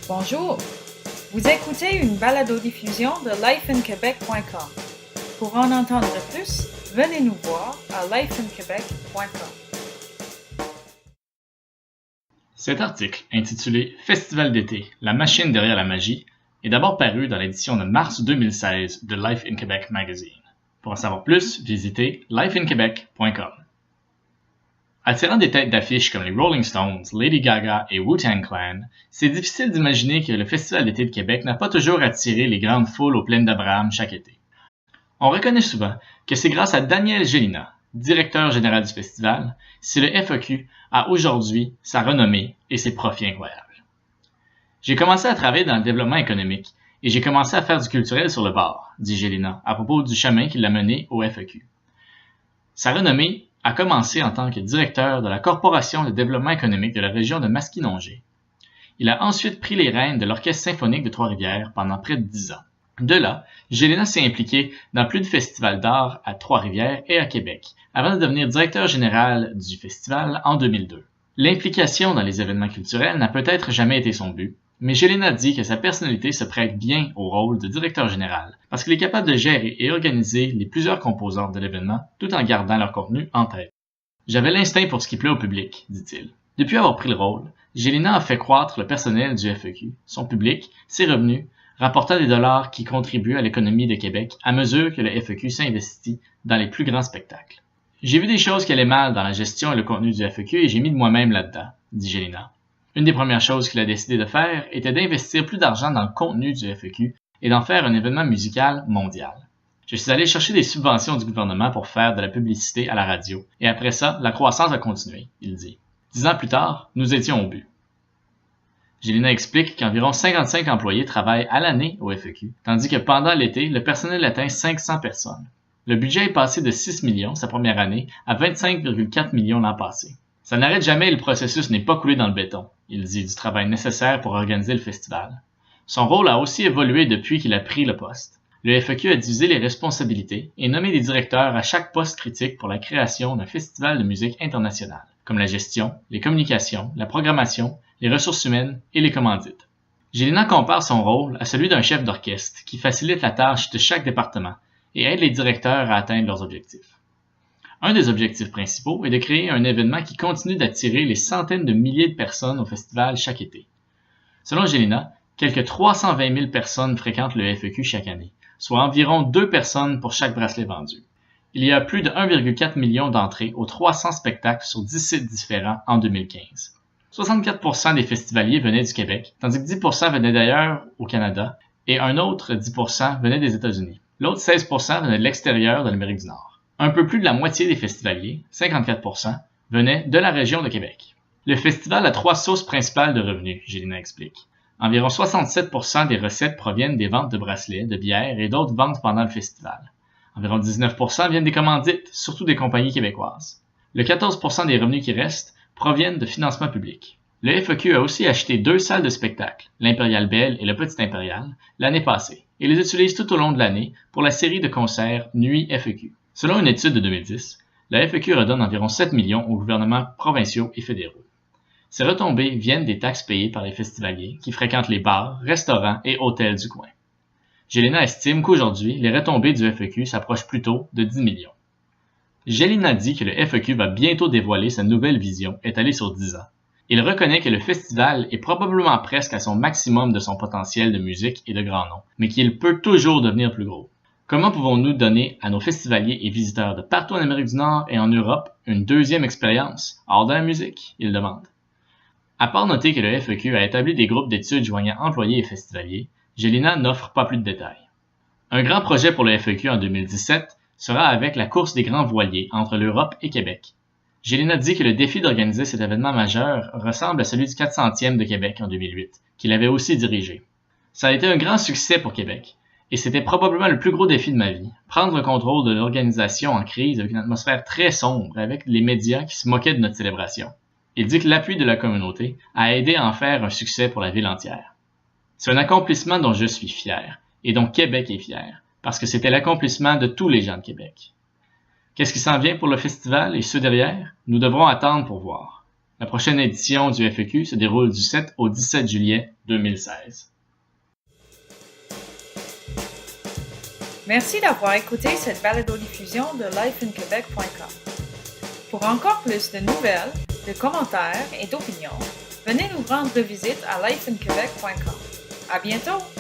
Bonjour, vous écoutez une balado-diffusion de lifeinquebec.com. Pour en entendre plus, venez nous voir à lifeinquebec.com. Cet article, intitulé « Festival d'été, la machine derrière la magie », est d'abord paru dans l'édition de mars 2016 de Life in Quebec Magazine. Pour en savoir plus, visitez lifeinquebec.com. Attirant des têtes d'affiche comme les Rolling Stones, Lady Gaga et Wu-Tang Clan, c'est difficile d'imaginer que le Festival d'été de Québec n'a pas toujours attiré les grandes foules aux plaines d'Abraham chaque été. On reconnaît souvent que c'est grâce à Daniel Gélina, directeur général du festival, si le FEQ a aujourd'hui sa renommée et ses profits incroyables. J'ai commencé à travailler dans le développement économique et j'ai commencé à faire du culturel sur le bord, dit Gélina, à propos du chemin qui l'a mené au FEQ. Sa renommée a commencé en tant que directeur de la Corporation de développement économique de la région de Masquinongé. Il a ensuite pris les rênes de l'Orchestre symphonique de Trois-Rivières pendant près de 10 ans. De là, Gélina s'est impliqué dans plus de festivals d'art à Trois-Rivières et à Québec, avant de devenir directeur général du festival en 2002. L'implication dans les événements culturels n'a peut-être jamais été son but, mais Gélina dit que sa personnalité se prête bien au rôle de directeur général, parce qu'il est capable de gérer et organiser les plusieurs composantes de l'événement, tout en gardant leur contenu en tête. « J'avais l'instinct pour ce qui plaît au public, dit-il. Depuis avoir pris le rôle, Gélina a fait croître le personnel du FEQ, son public, ses revenus, rapportant des dollars qui contribuent à l'économie de Québec à mesure que le FEQ s'investit dans les plus grands spectacles. J'ai vu des choses qui allaient mal dans la gestion et le contenu du FEQ et j'ai mis de moi-même là-dedans, dit Gélina. Une des premières choses qu'il a décidé de faire était d'investir plus d'argent dans le contenu du FEQ et d'en faire un événement musical mondial. Je suis allé chercher des subventions du gouvernement pour faire de la publicité à la radio, et après ça, la croissance a continué, il dit. 10 ans plus tard, nous étions au but. Gélina explique qu'environ 55 employés travaillent à l'année au FEQ, tandis que pendant l'été, le personnel atteint 500 personnes. Le budget est passé de 6 millions sa première année à 25,4 millions l'an passé. Ça n'arrête jamais et le processus n'est pas coulé dans le béton, il dit du travail nécessaire pour organiser le festival. Son rôle a aussi évolué depuis qu'il a pris le poste. Le FEQ a divisé les responsabilités et nommé des directeurs à chaque poste critique pour la création d'un festival de musique internationale, comme la gestion, les communications, la programmation, les ressources humaines et les commandites. Gélina compare son rôle à celui d'un chef d'orchestre qui facilite la tâche de chaque département et aide les directeurs à atteindre leurs objectifs. Un des objectifs principaux est de créer un événement qui continue d'attirer les centaines de milliers de personnes au festival chaque été. Selon Gélina, quelques 320 000 personnes fréquentent le FEQ chaque année, soit environ 2 personnes pour chaque bracelet vendu. Il y a plus de 1,4 million d'entrées aux 300 spectacles sur 10 sites différents en 2015. 64% des festivaliers venaient du Québec, tandis que 10% venaient d'ailleurs au Canada et un autre 10% venaient des États-Unis. L'autre 16% venaient de l'extérieur de l'Amérique du Nord. Un peu plus de la moitié des festivaliers, 54%, venaient de la région de Québec. Le festival a 3 sources principales de revenus, Gélina explique. Environ 67% des recettes proviennent des ventes de bracelets, de bières et d'autres ventes pendant le festival. Environ 19% viennent des commandites, surtout des compagnies québécoises. Le 14% des revenus qui restent proviennent de financement public. Le FEQ a aussi acheté 2 salles de spectacle, l'Impérial Belle et le Petit Impérial, l'année passée, et les utilise tout au long de l'année pour la série de concerts Nuit FEQ. Selon une étude de 2010, la FEQ redonne environ 7 millions aux gouvernements provinciaux et fédéraux. Ces retombées viennent des taxes payées par les festivaliers qui fréquentent les bars, restaurants et hôtels du coin. Gélina estime qu'aujourd'hui, les retombées du FEQ s'approchent plutôt de 10 millions. Gélina dit que le FEQ va bientôt dévoiler sa nouvelle vision étalée sur 10 ans. Il reconnaît que le festival est probablement presque à son maximum de son potentiel de musique et de grand nom, mais qu'il peut toujours devenir plus gros. Comment pouvons-nous donner à nos festivaliers et visiteurs de partout en Amérique du Nord et en Europe une deuxième expérience hors de la musique? Il demande. À part noter que le FEQ a établi des groupes d'études joignant employés et festivaliers, Gélina n'offre pas plus de détails. Un grand projet pour le FEQ en 2017 sera avec la course des grands voiliers entre l'Europe et Québec. Gélina dit que le défi d'organiser cet événement majeur ressemble à celui du 400e de Québec en 2008, qu'il avait aussi dirigé. Ça a été un grand succès pour Québec. Et c'était probablement le plus gros défi de ma vie, prendre le contrôle de l'organisation en crise avec une atmosphère très sombre, avec les médias qui se moquaient de notre célébration. Il dit que l'appui de la communauté a aidé à en faire un succès pour la ville entière. C'est un accomplissement dont je suis fier, et dont Québec est fier, parce que c'était l'accomplissement de tous les gens de Québec. Qu'est-ce qui s'en vient pour le festival et ceux derrière? Nous devrons attendre pour voir. La prochaine édition du FAQ se déroule du 7 au 17 juillet 2016. Merci d'avoir écouté cette balado-diffusion de lifeinquebec.com. Pour encore plus de nouvelles, de commentaires et d'opinions, venez nous rendre visite à lifeinquebec.com. À bientôt!